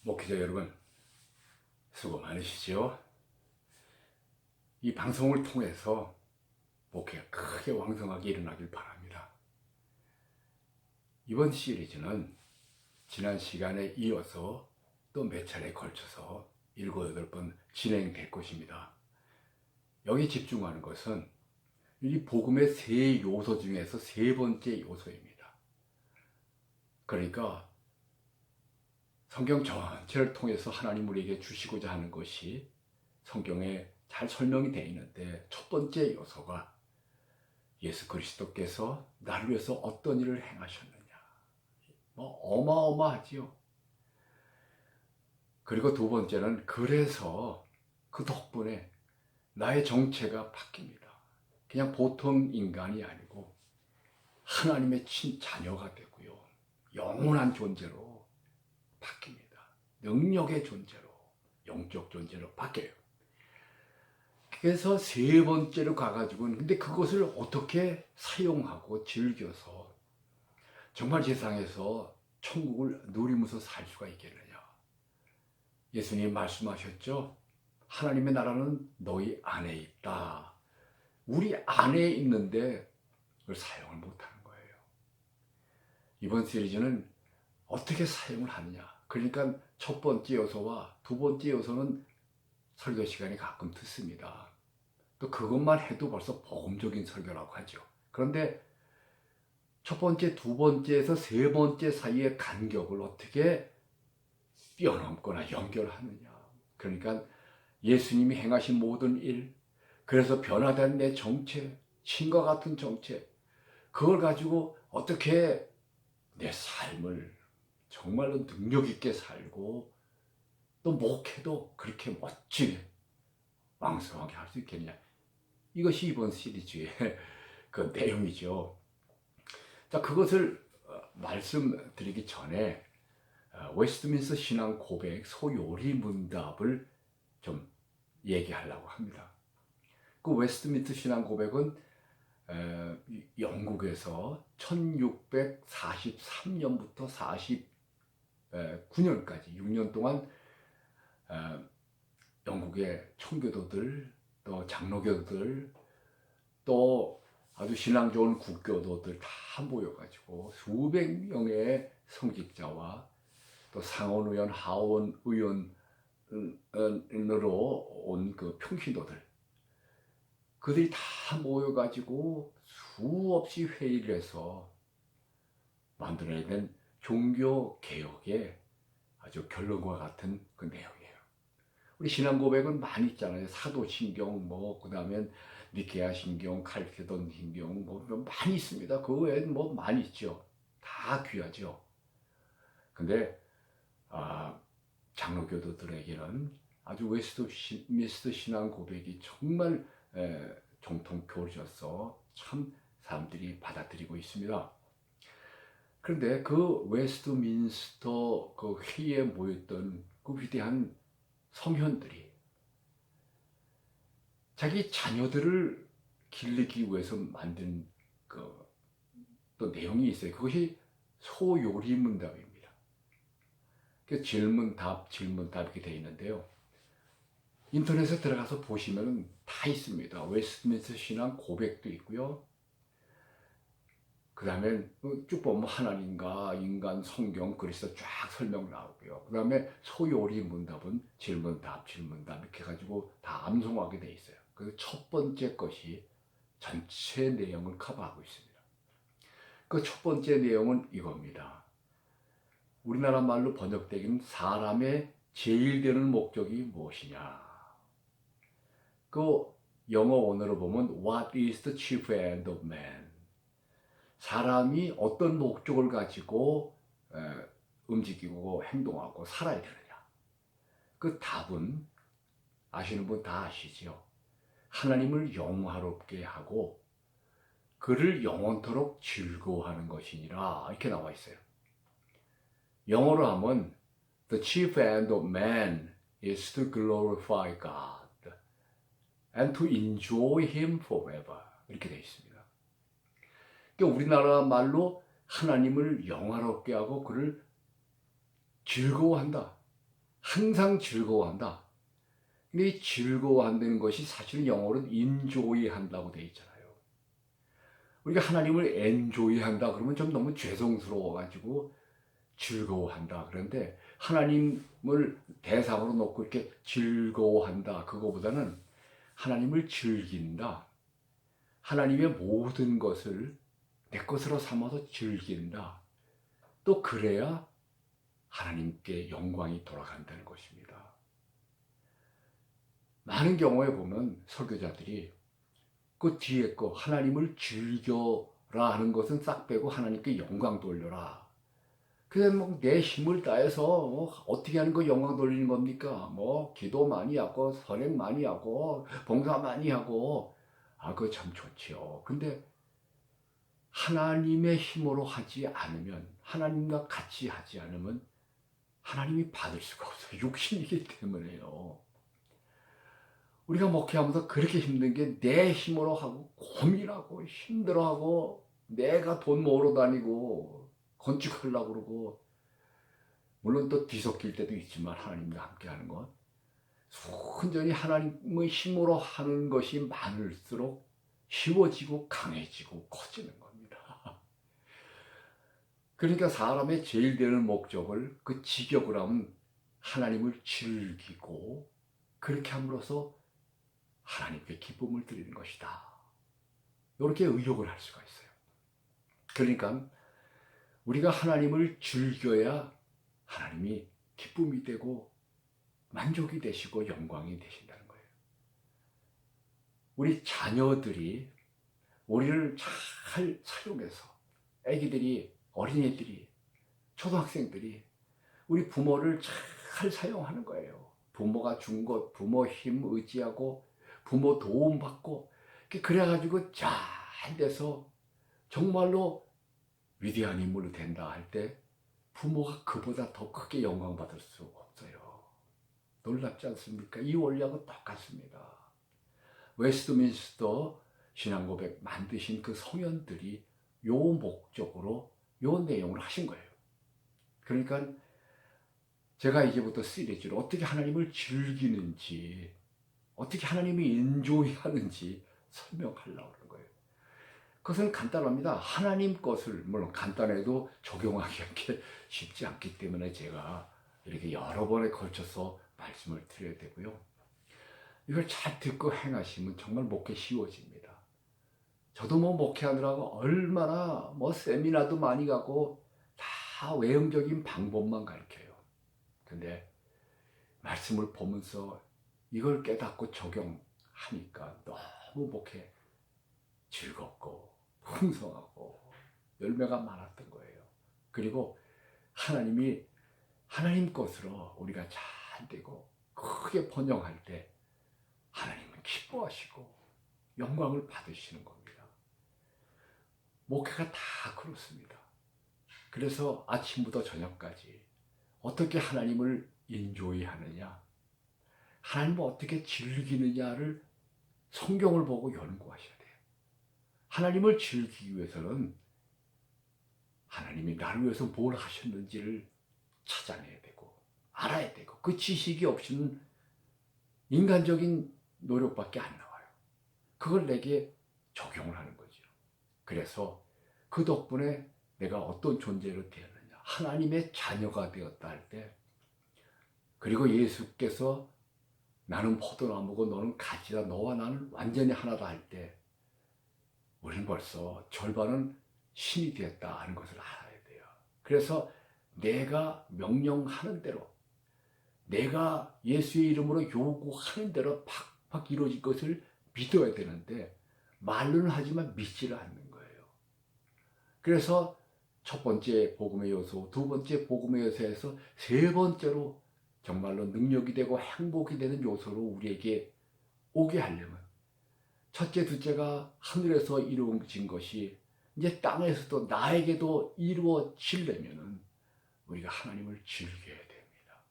목회자 여러분, 수고 많으시죠? 이 방송을 통해서 목회가 크게 왕성하게 일어나길 바랍니다. 이번 시리즈는 지난 시간에 이어서 또 몇 차례에 걸쳐서 7, 8번 진행될 것입니다. 여기 집중하는 것은 이 복음의 세 요소 중에서 세 번째 요소입니다. 그러니까 성경 전체를 통해서 하나님 우리에게 주시고자 하는 것이 성경에 잘 설명이 되어 있는데, 첫 번째 요소가 예수 그리스도께서 나를 위해서 어떤 일을 행하셨느냐. 어마어마하지요. 그리고 두 번째는 그래서 그 덕분에 나의 정체가 바뀝니다. 그냥 보통 인간이 아니고 하나님의 친자녀가 되고요. 영원한 존재로 바뀝니다. 능력의 존재로, 영적 존재로 바뀌어요. 그래서 세 번째로 가가지고는, 근데 그것을 어떻게 사용하고 즐겨서 정말 세상에서 천국을 누리면서 살 수가 있겠느냐. 예수님 말씀하셨죠. 하나님의 나라는 너희 안에 있다. 우리 안에 있는데 그걸 사용을 못하는 거예요. 이번 시리즈는 어떻게 사용을 하느냐. 그러니까 첫 번째 요소와 두 번째 요소는 설교 시간이 가끔 듣습니다. 또 그것만 해도 벌써 복음적인 설교라고 하죠. 그런데 첫 번째, 두 번째에서 세 번째 사이의 간격을 어떻게 뛰어넘거나 연결하느냐. 그러니까 예수님이 행하신 모든 일, 그래서 변화된 내 정체, 신과 같은 정체, 그걸 가지고 어떻게 내 삶을 정말로 능력 있게 살고 또 목회도 그렇게 멋지게 왕성하게 할 수 있겠냐. 이것이 이번 시리즈의 그 내용이죠. 자, 그것을 말씀드리기 전에 웨스트민스터 신앙 고백 소요리 문답을 좀 얘기하려고 합니다. 그 웨스트민스터 신앙 고백은 영국에서 1643년부터 49년까지 6년 동안 영국의 청교도들, 또 장로교들, 또 아주 신앙 좋은 국교도들 다 모여가지고 수백 명의 성직자와 또 상원의원, 하원의원으로 온 그 평신도들, 그들이 다 모여가지고 수없이 회의를 해서 만들어낸 종교개혁의 아주 결론과 같은 그 내용이에요. 우리 신앙 고백은 많이 있잖아요. 사도신경, 그 다음에 니케아 신경, 칼케돈 신경, 많이 있습니다. 그 외에는 많이 있죠. 다 귀하죠. 근데 장로교도들에게는 아주 웨스트민스터 신앙 고백이 정말 정통 교리로서 참 사람들이 받아들이고 있습니다. 그런데 그 웨스트민스터 그 회의에 모였던 그 위대한 성현들이 자기 자녀들을 기르기 위해서 만든 또 내용이 있어요. 그것이 소요리 문답입니다. 질문, 답 이렇게 되어 있는데요. 인터넷에 들어가서 보시면 다 있습니다. 웨스트민스터 신앙 고백도 있고요. 그 다음에 쭉 보면 하나님과 인간, 성경, 그리스도 쫙 설명 나오고요. 그 다음에 소요리 문답은 질문, 답 이렇게 해가지고 다 암송하게 돼 있어요. 그래서 첫 번째 것이 전체 내용을 커버하고 있습니다. 그 첫 번째 내용은 이겁니다. 우리나라 말로 번역되기는 사람의 제일 되는 목적이 무엇이냐. 그 영어 원어로 보면 What is the chief end of man? 사람이 어떤 목적을 가지고 움직이고 행동하고 살아야 되느냐. 그 답은 아시는 분 다 아시죠. 하나님을 영화롭게 하고 그를 영원토록 즐거워하는 것이니라, 이렇게 나와 있어요. 영어로 하면 The chief end of man is to glorify God and to enjoy Him forever, 이렇게 되어 있습니다. 그러니까 우리나라 말로 하나님을 영화롭게 하고 그를 즐거워한다. 항상 즐거워한다. 근데 이 즐거워한다는 것이 사실은 영어로는 enjoy 한다고 되어 있잖아요. 우리가 하나님을 enjoy 한다 그러면 좀 너무 죄송스러워가지고 즐거워한다. 그런데 하나님을 대상으로 놓고 이렇게 즐거워한다. 그거보다는 하나님을 즐긴다. 하나님의 모든 것을 내 것으로 삼아서 즐긴다. 또 그래야 하나님께 영광이 돌아간다는 것입니다. 많은 경우에 보면 설교자들이 그 뒤에 거 하나님을 즐겨라 하는 것은 싹 빼고 하나님께 영광 돌려라. 그냥 뭐내 힘을 다해서 어떻게 하는 거 영광 돌리는 겁니까? 뭐 기도 많이 하고 선행 많이 하고 봉사 많이 하고 그거 참 좋지요. 근데 하나님의 힘으로 하지 않으면 하나님과 같이 하지 않으면 하나님이 받을 수가 없어요. 육신이기 때문에요. 우리가 목회하면서 그렇게 힘든 게 내 힘으로 하고 고민하고 힘들어하고 내가 돈 모으러 다니고 건축하려고 그러고 물론 또 뒤섞일 때도 있지만 하나님과 함께 하는 것 순전히 하나님의 힘으로 하는 것이 많을수록 쉬워지고 강해지고 커지는 겁니다. 그러니까 사람의 제일 되는 목적을 그 직역을 하면 하나님을 즐기고 그렇게 함으로써 하나님께 기쁨을 드리는 것이다. 이렇게 의역을 할 수가 있어요. 그러니까 우리가 하나님을 즐겨야 하나님이 기쁨이 되고 만족이 되시고 영광이 되신다는 거예요. 우리 자녀들이 우리를 잘 사용해서 애기들이 어린이들이 초등학생들이 우리 부모를 잘 사용하는 거예요. 부모가 준 것, 부모 힘 의지하고 부모 도움 받고 그래가지고 잘 돼서 정말로 위대한 인물로 된다 할 때 부모가 그보다 더 크게 영광 받을 수 없어요. 놀랍지 않습니까? 이 원리하고 똑같습니다. 웨스트민스터 신앙고백 만드신 그 성현들이 요 목적으로 요 내용을 하신 거예요. 그러니까 제가 이제부터 시리즈로 어떻게 하나님을 즐기는지 어떻게 하나님이 인조하는지 설명하려고 하는 거예요. 그것은 간단합니다. 하나님 것을 물론 간단해도 적용하기 쉽지 않기 때문에 제가 이렇게 여러 번에 걸쳐서 말씀을 드려야 되고요. 이걸 잘 듣고 행하시면 정말 목회 쉬워집니다. 저도 목회하느라고 얼마나 세미나도 많이 가고 다 외형적인 방법만 가르쳐요. 근데 말씀을 보면서 이걸 깨닫고 적용하니까 너무 목회 즐겁고 풍성하고 열매가 많았던 거예요. 그리고 하나님이 하나님 것으로 우리가 잘 되고 크게 번영할 때 하나님은 기뻐하시고 영광을 받으시는 겁니다. 목회가 다 그렇습니다. 그래서 아침부터 저녁까지 어떻게 하나님을 인조이 하느냐, 하나님을 어떻게 즐기느냐를 성경을 보고 연구하셔야 돼요. 하나님을 즐기기 위해서는 하나님이 나를 위해서 뭘 하셨는지를 찾아내야 되고 알아야 되고 그 지식이 없이는 인간적인 노력밖에 안 나와요. 그걸 내게 적용을 하는 거죠. 그래서 그 덕분에 내가 어떤 존재로 되었느냐, 하나님의 자녀가 되었다 할 때, 그리고 예수께서 나는 포도나무고 너는 가지다, 너와 나는 완전히 하나다 할 때 우리는 벌써 절반은 신이 되었다 하는 것을 알아야 돼요. 그래서 내가 명령하는 대로, 내가 예수의 이름으로 요구하는 대로 팍팍 이루어질 것을 믿어야 되는데 말로는 하지만 믿지를 않는 거예요. 그래서 첫 번째 복음의 요소, 두 번째 복음의 요소에서 세 번째로 정말로 능력이 되고 행복이 되는 요소로 우리에게 오게 하려면 첫째, 둘째가 하늘에서 이루어진 것이 이제 땅에서도 나에게도 이루어지려면 우리가 하나님을 즐겨야 됩니다.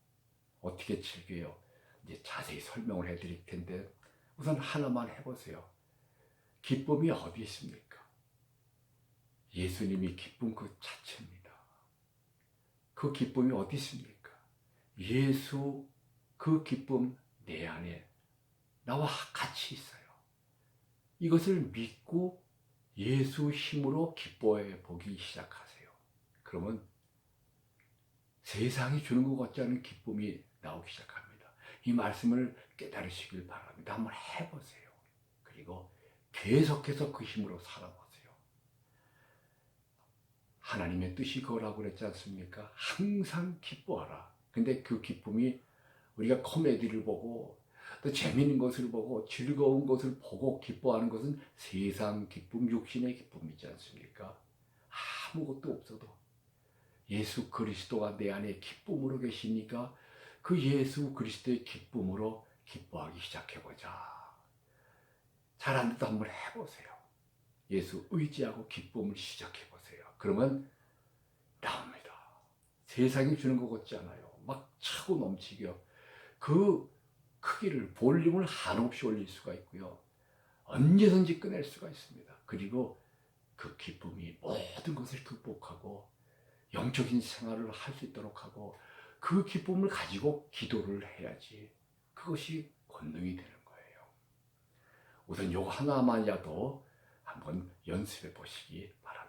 어떻게 즐겨요? 이제 자세히 설명을 해드릴 텐데 우선 하나만 해보세요. 기쁨이 어디 있습니까? 예수님이 기쁨 그 자체입니다. 그 기쁨이 어디 있습니까? 예수 그 기쁨 내 안에 나와 같이 있어요. 이것을 믿고 예수 힘으로 기뻐해 보기 시작하세요. 그러면 세상이 주는 것 같지 않은 기쁨이 나오기 시작합니다. 이 말씀을 깨달으시길 바랍니다. 한번 해보세요. 그리고 계속해서 그 힘으로 살아보세요. 하나님의 뜻이 그거라고 그랬지 않습니까? 항상 기뻐하라. 근데 그 기쁨이 우리가 코미디를 보고 또 재미있는 것을 보고 즐거운 것을 보고 기뻐하는 것은 세상 기쁨, 육신의 기쁨이지 않습니까? 아무것도 없어도 예수 그리스도가 내 안에 기쁨으로 계시니까 그 예수 그리스도의 기쁨으로 기뻐하기 시작해보자. 잘 안 돼도 한번 해보세요. 예수 의지하고 기쁨을 시작해보세요. 그러면 나옵니다. 세상이 주는 것 같지 않아요. 막 차고 넘치게요. 그 크기를, 볼륨을 한없이 올릴 수가 있고요. 언제든지 꺼낼 수가 있습니다. 그리고 그 기쁨이 모든 것을 극복하고 영적인 생활을 할 수 있도록 하고 그 기쁨을 가지고 기도를 해야지 그것이 권능이 되는 거예요. 우선 요거 하나만이라도 한번 연습해 보시기 바랍니다.